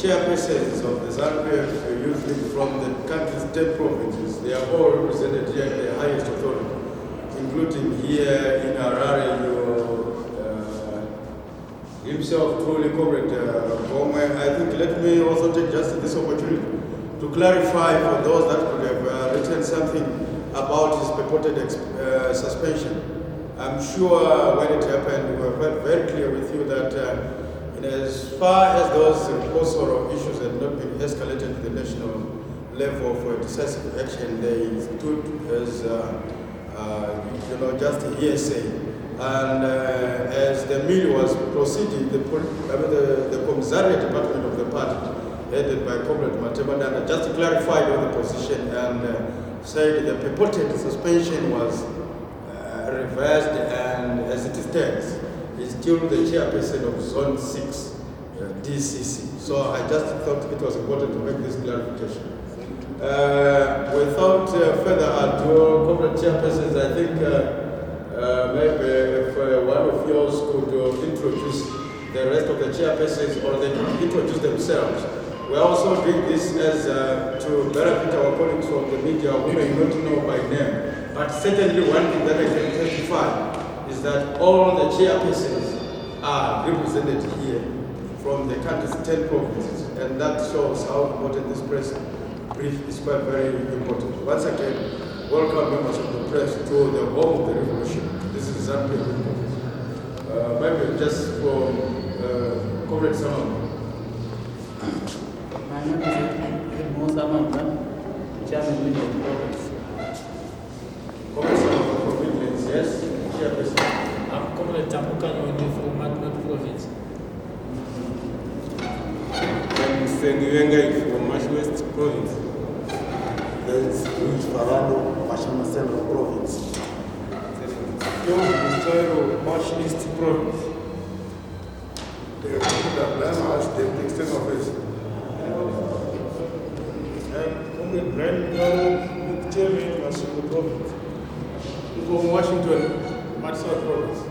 chairpersons of the ZANU Youth League from the country's 10 provinces. They are all represented here at the highest authority, including here in Harare, himself, truly Comrade Gome. I think let me also take just this opportunity to clarify for those that could have written something about his purported suspension. I'm sure when it happened, we were very clear with you that in as far as those reports or issues had not been escalated to the national level for decisive action, they stood as just a hearsay. And as the meal was proceeding, the commissariat department of the party, headed by Comrade Matebadana, just clarified on the position and said the purported suspension was reversed, and as it stands, is still the chairperson of Zone 6, DCC. So I just thought it was important to make this clarification. Without further ado, Comrade Chairpersons, I think maybe if one of yours could introduce the rest of the chairpersons, or they could introduce themselves. We're also doing this as to benefit our colleagues from the media who may not know by name. But certainly one thing that I can testify is that all the chairpersons are represented here from the country's 10 provinces, and that shows how important this press brief is quite very important. Once again, welcome members of the press to the home of the revolution. This is ZANU. Maybe just for Comrade Saman. My name is Mo Saman, Chairman of the province. Comrade Saman from Midlands, yes, Chairperson. I'm Comrade Tamuka from Malcontents province. I'm Sengiwenga from Marsh West province. That's Luis Farado, Mashama Central province. Yo, Mr. Marsh East province. The plan was the extent of it. Comrade Brian Chairman, Mashama province. From Washington, Matsar province.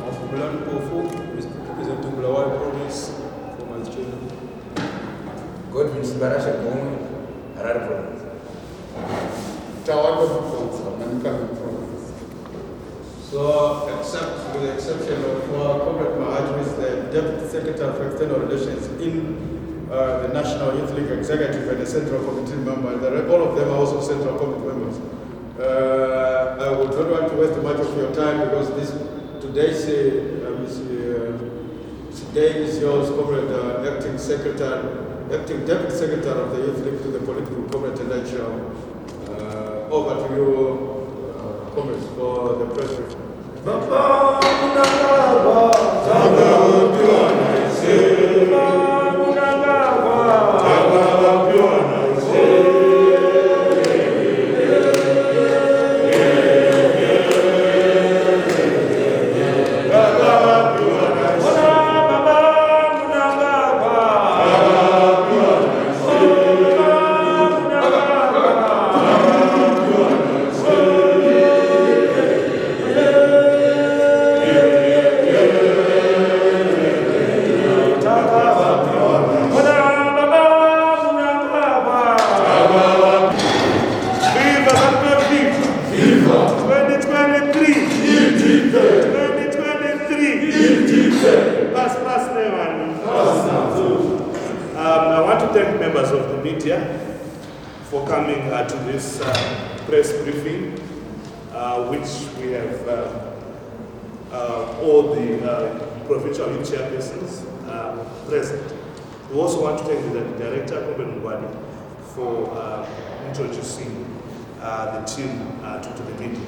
Of Bulan Pofu, representing Bulawai province from as chairman. Godwin Sibarasha Gome, Harare province. Tawado from Malcontents province. So, except with the exception of Comrade Mahaj, who is the Deputy Secretary for External Relations in the National Youth League Executive and the Central Committee member, all of them are also Central Committee members. I would not want to waste much of your time because today's day is yours, Comrade Acting Deputy Secretary of the Youth League to the Political Comrade Electoral. Over to you, comrades, for the press briefing. I want to thank members of the media for coming to this press briefing, which we have all the provincial youth chairpersons present. We also want to thank the Director, Comrade Ngwadi, for introducing the team to the media.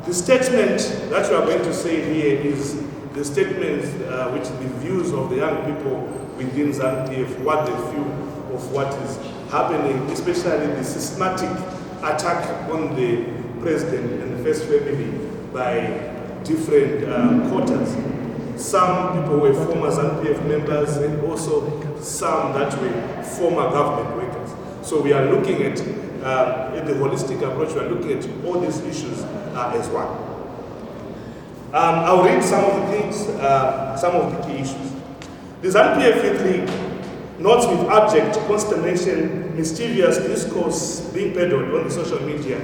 The statement that we are going to say here is the statements which the views of the young people within ZANU-PF, what they feel of what is happening, especially the systematic attack on the president and the first family by different quarters. Some people were former ZANU-PF members and also some that were former government workers. So we are looking at in the holistic approach, we are looking at all these issues as one. I'll read some of the things, some of the key issues. The ZANU-PF Youth League notes with abject consternation mischievous discourse being peddled on the social media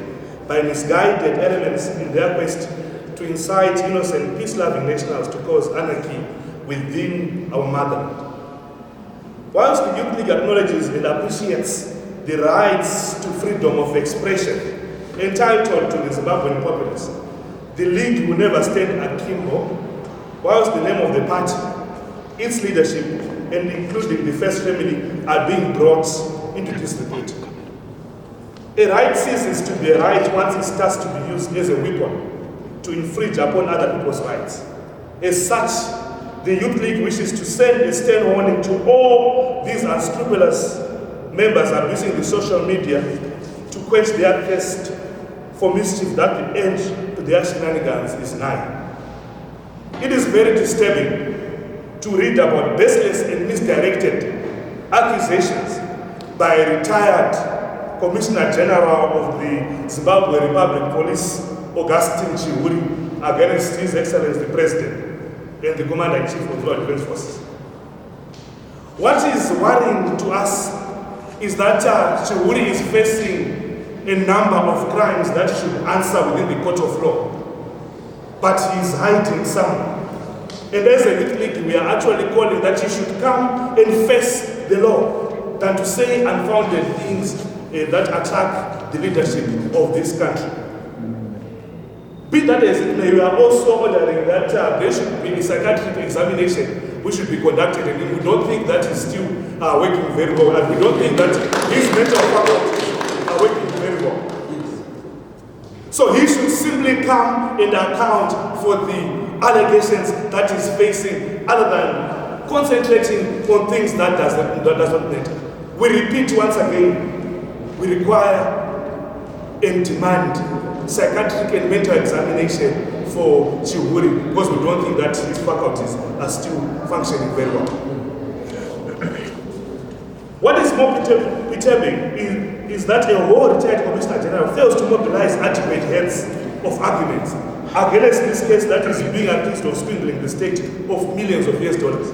by misguided elements in their quest to incite innocent, peace-loving nationals to cause anarchy within our motherland. Whilst the Youth League acknowledges and appreciates the rights to freedom of expression entitled to the Zimbabwean populace, the League will never stand akimbo whilst the name of the party, its leadership, and including the First Family are being brought into disrepute. A right ceases to be a right once it starts to be used as a weapon to infringe upon other people's rights. As such, the Youth League wishes to send a stern warning to all these unscrupulous members abusing the social media to quench their thirst for mischief that the end to their shenanigans is nigh. It is very disturbing to read about baseless and misdirected accusations by a retired Commissioner General of the Zimbabwe Republic Police, Augustine Chihuri, against His Excellency the President and the Commander-in-Chief of the Defense Forces. What is worrying to us is that Chihuri is facing a number of crimes that should answer within the court of law, but he is hiding some. And as a Youth League, we are actually calling that he should come and face the law than to say unfounded things that attack the leadership of this country. Be that as it may, we are also ordering that there should be a psychiatric examination which should be conducted, and we don't think that is still working very well, and we don't think that his mental faculties are working very well. So he should simply come and account for the allegations that he's facing, other than concentrating on things that does not matter. We repeat once again, we require and demand psychiatric and mental examination for Chihuri, because we don't think that his faculties are still functioning very well. What is more perturbing is that a whole retired Commissioner General fails to mobilize adequate heads of arguments against this case that is being accused of swindling the state of millions of US dollars.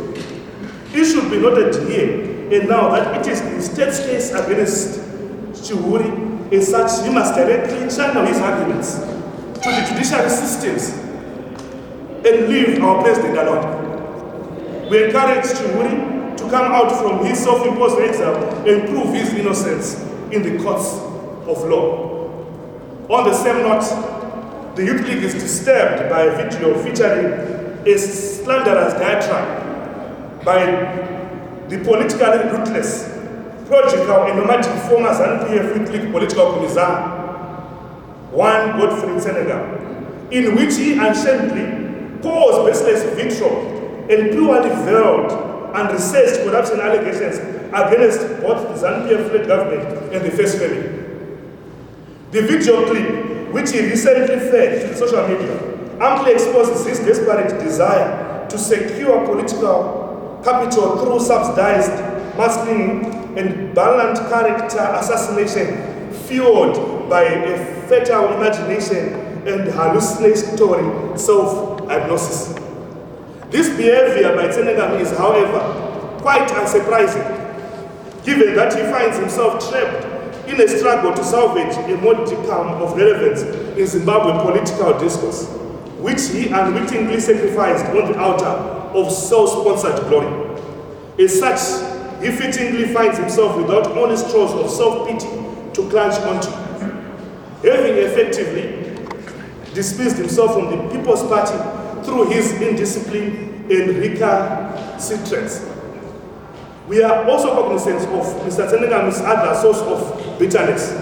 It should be noted here and now that it is the state's case against Chihuri. As such, he must directly channel his arguments to the judiciary systems and leave our president alone. We encourage Chihuri to come out from his self-imposed exile and prove his innocence in the courts of law. On the same note, the Youth League is disturbed by a video featuring a slanderous diatribe by the politically ruthless, prodigal and nomadic former ZANU-PF Youth League political commissar, one Godfrey Senegal, in which he unashamedly pours baseless vitriol and purely veiled and researched corruption allegations against both the ZANU-PF-led government and the First Family. The video clip, which he recently fed to the social media, amply exposes his desperate desire to secure political capital through subsidized masking and violent character assassination fueled by a fatal imagination and hallucinatory self-hypnosis. This behavior by Senegal is, however, quite unsurprising, given that he finds himself trapped in a struggle to salvage a modicum of relevance in Zimbabwean political discourse, which he unwittingly sacrificed on the altar of self-sponsored glory. As such, he fittingly finds himself without only straws of self-pity to clutch onto, having effectively dismissed himself from the People's Party through his indiscipline and recalcitrance. We are also cognizant of Mr. Senegal's other source of bitterness,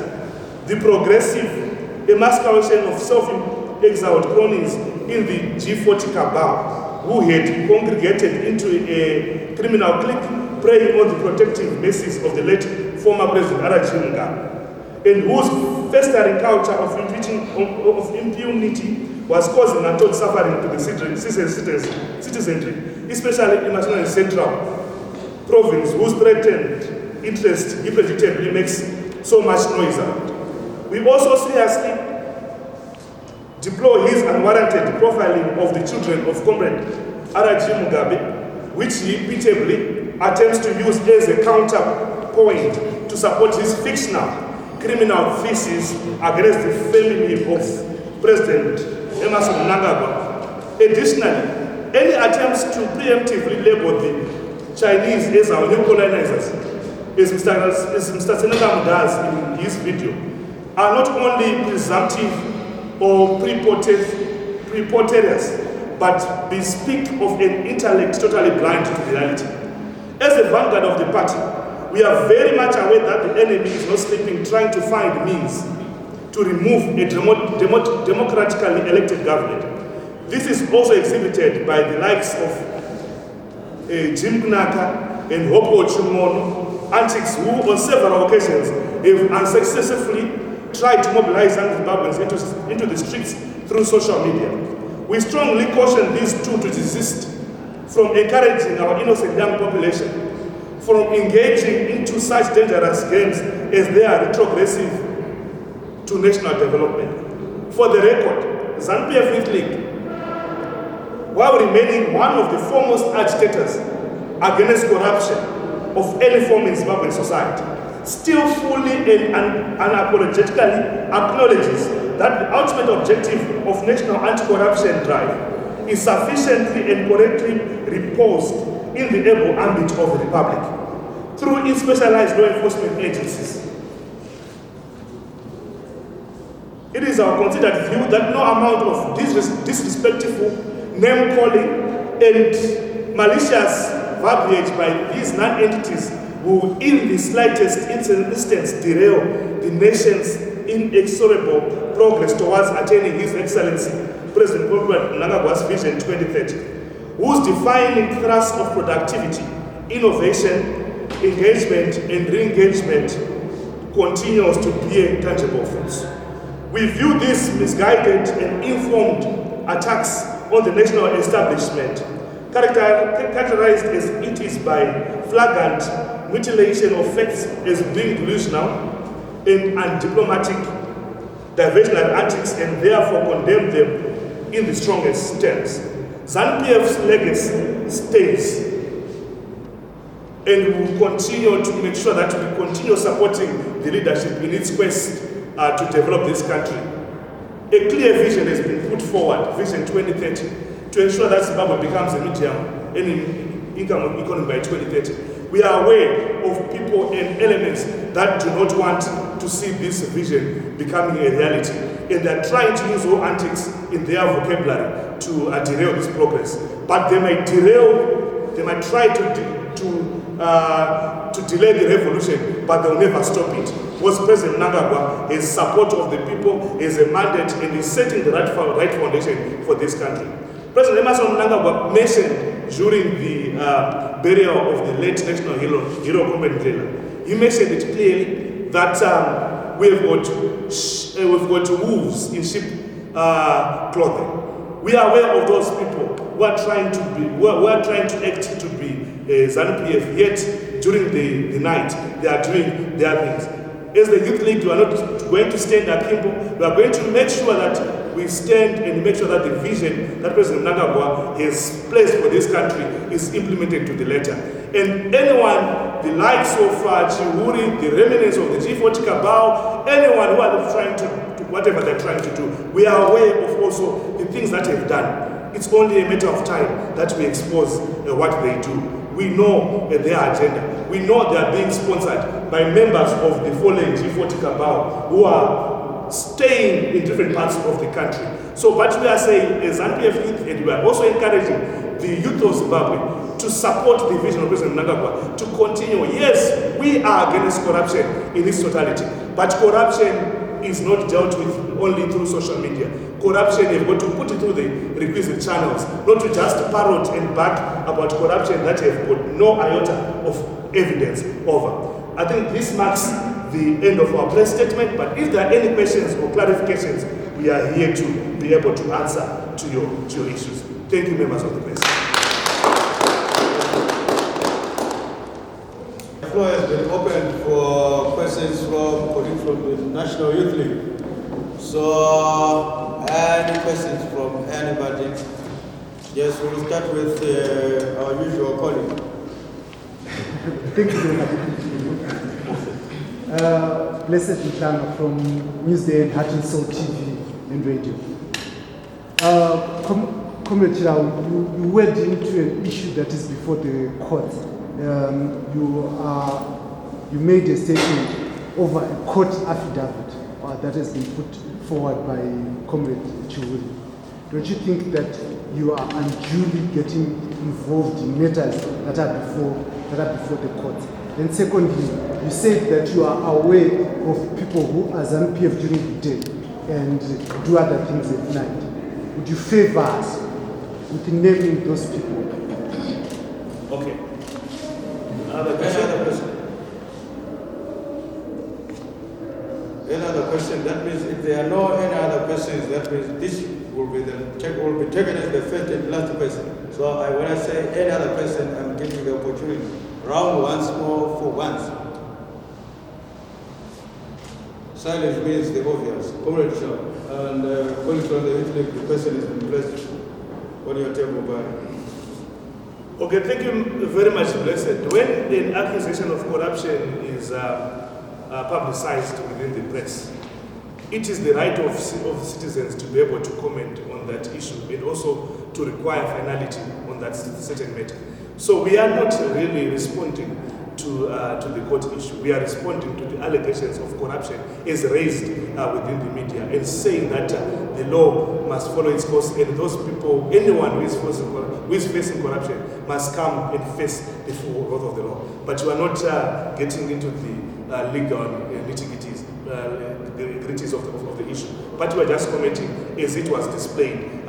the progressive emasculation of self-exiled cronies in the G40 cabal, who had congregated into a criminal clique preying on the protective basis of the late former President Arajimunga, and whose festering culture of impunity was causing untold suffering to the citizenry, especially in National Central Province, whose threatened interest he predictably makes so much noise around. We also seriously deplore his unwarranted profiling of the children of Comrade Araji Mugabe, which he repeatedly attempts to use as a counterpoint to support his fictional criminal thesis against the family of President Emerson Mnangagwa. Additionally, any attempts to preemptively label the Chinese as our new colonizers, as Mr. Senegam does in his video, are not only presumptive or preposterous, but bespeak of an intellect totally blind to reality. As the vanguard of the party, we are very much aware that the enemy is not sleeping, trying to find means to remove a democratically elected government. This is also exhibited by the likes of Jim Gnaka and Hopo Chimono, antics who on several occasions have unsuccessfully tried to mobilize Zimbabweans into the streets through social media. We strongly caution these two to desist from encouraging our innocent young population from engaging into such dangerous games as they are retrogressive to national development. For the record, ZANU-PF Youth League, while remaining one of the foremost agitators against corruption of any form in Zimbabwean society, still fully and unapologetically acknowledges that the ultimate objective of national anti-corruption drive is sufficiently and correctly reposed in the able ambit of the Republic through its specialized law enforcement agencies. It is our considered view that no amount of disrespectful name-calling and malicious verbiage by these non-entities will in the slightest instance derail the nation's inexorable progress towards attaining His Excellency President Mnangagwa's Vision 2030, whose defining thrust of productivity, innovation, engagement, and re-engagement continues to bear tangible fruits. We view these misguided and informed attacks on the national establishment, characterized as it is by flagrant mutilation of facts, as being delusional and undiplomatic diversionary antics, and therefore condemn them in the strongest terms. ZANU-PF's legacy stays, and we will continue to make sure that we continue supporting the leadership in its quest to develop this country. A clear vision has been put forward, Vision 2030, to ensure that Zimbabwe becomes a medium income economy by 2030. We are aware of people and elements that do not want to see this vision becoming a reality, and they are trying to use all antics in their vocabulary to derail this progress. But they might try to delay the revolution, but they'll never stop it. Because President Mnangagwa has support of the people, is a mandate, and is setting the right foundation for this country. President Emerson Mnangagwa mentioned during the burial of the late national hero Comrade Ndlela, he mentioned it clearly that we've got wolves in sheep clothing. We are aware of those people who are trying to act to be ZANU-PF, yet during the night they are doing their things. As the Youth League, we are not going to stand akimbo. We are going to make sure that we stand and make sure that the vision that President Mnangagwa has placed for this country is implemented to the letter. And anyone, the likes of Chiwuri, the remnants of the G40 cabal, anyone who are trying to whatever they're trying to do, we are aware of also the things that they've done. It's only a matter of time that we expose what they do. We know their agenda. We know they are being sponsored by members of the fallen G40 cabal who are staying in different parts of the country. So what we are saying is ZANU-PF youth, and we are also encouraging the youth of Zimbabwe to support the vision of President Mnangagwa to continue. Yes, we are against corruption in its totality, but corruption is not dealt with only through social media. Corruption, you've got to put it through the requisite channels, not to just parrot and bark about corruption that you've got no iota of evidence over. I think this marks the end of our press statement, but if there are any questions or clarifications, we are here to be able to answer to your issues. Thank you, members of the press. The floor has been opened for questions from colleagues from the National Youth League. So, any questions from anybody? Yes, we'll start with our usual colleague. Thank you very much. Blessed Mhlanga from Newsday and Heart and Soul TV and radio. Comrade Chirau, you went into an issue that is before the court. You made a statement over a court affidavit that has been put forward by Comrade Chiwuri. Don't you think that you are unduly getting involved in matters that are before the court? And secondly, you said that you are aware of people who are ZANU-PF during the day and do other things at night. Would you favor us with naming those people? Okay. Another question? Any other question? That means if there are no any other questions, that means this will be taken as the first and last question. So when I say any other question, I'm giving the opportunity. Round once more for once. Silence means the obvious. Comrade Shaw. And colleagues from the youth league, the question has been placed on your table by. Okay, thank you very much, Blessed. When an accusation of corruption is publicized within the press, it is the right of citizens to be able to comment on that issue and also to require finality on that certain matter. So we are not really responding to the court issue. We are responding to the allegations of corruption as raised within the media and saying that the law must follow its course and those people, anyone who is facing corruption must come and face the full wrath of the law. But we are not getting into the legal nitty-gritties of the issue. But we are just commenting as it was displayed in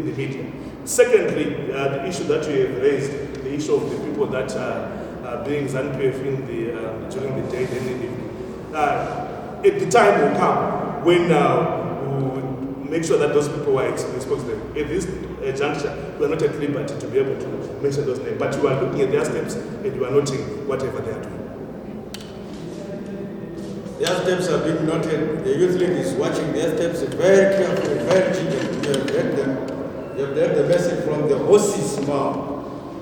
the media. Secondly, the issue that you have raised, the issue of the people that are being ZANU-PF during the day and in the evening. At the time will come when we will make sure that those people are exposed to them. At this juncture, we are not at liberty to be able to mention those names, but we are looking at their steps and we are noting whatever they are doing. Their steps are being noted. The youth league is watching their steps very carefully, very gingerly. You have read them. You have read the message from the horse's mouth.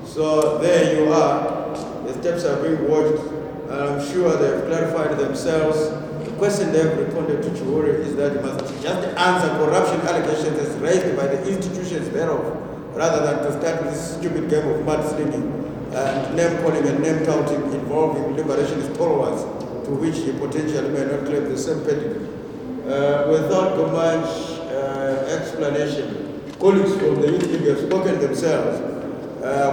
So there you are. The steps are being watched. And I'm sure they have clarified themselves. The question they have responded to Chiwuri is that you must just answer corruption allegations as raised by the institutions thereof, rather than to start with this stupid game of mudslinging and name calling and name touting involving liberationist followers, to which he potentially may not claim the same pedigree. Without too much explanation, colleagues from the youth league have spoken themselves.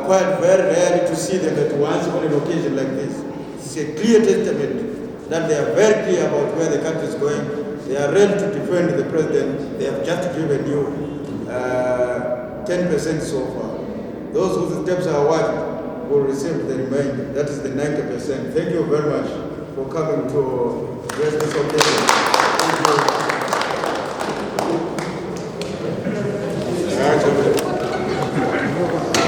Quite very rarely to see them at once on an occasion like this. It's a clear testament that they are very clear about where the country is going. They are ready to defend the president. They have just given you 10% so far. Those whose steps are watched will receive the remainder. That is the 90%. Thank you very much for coming to raise this occasion. Thank you.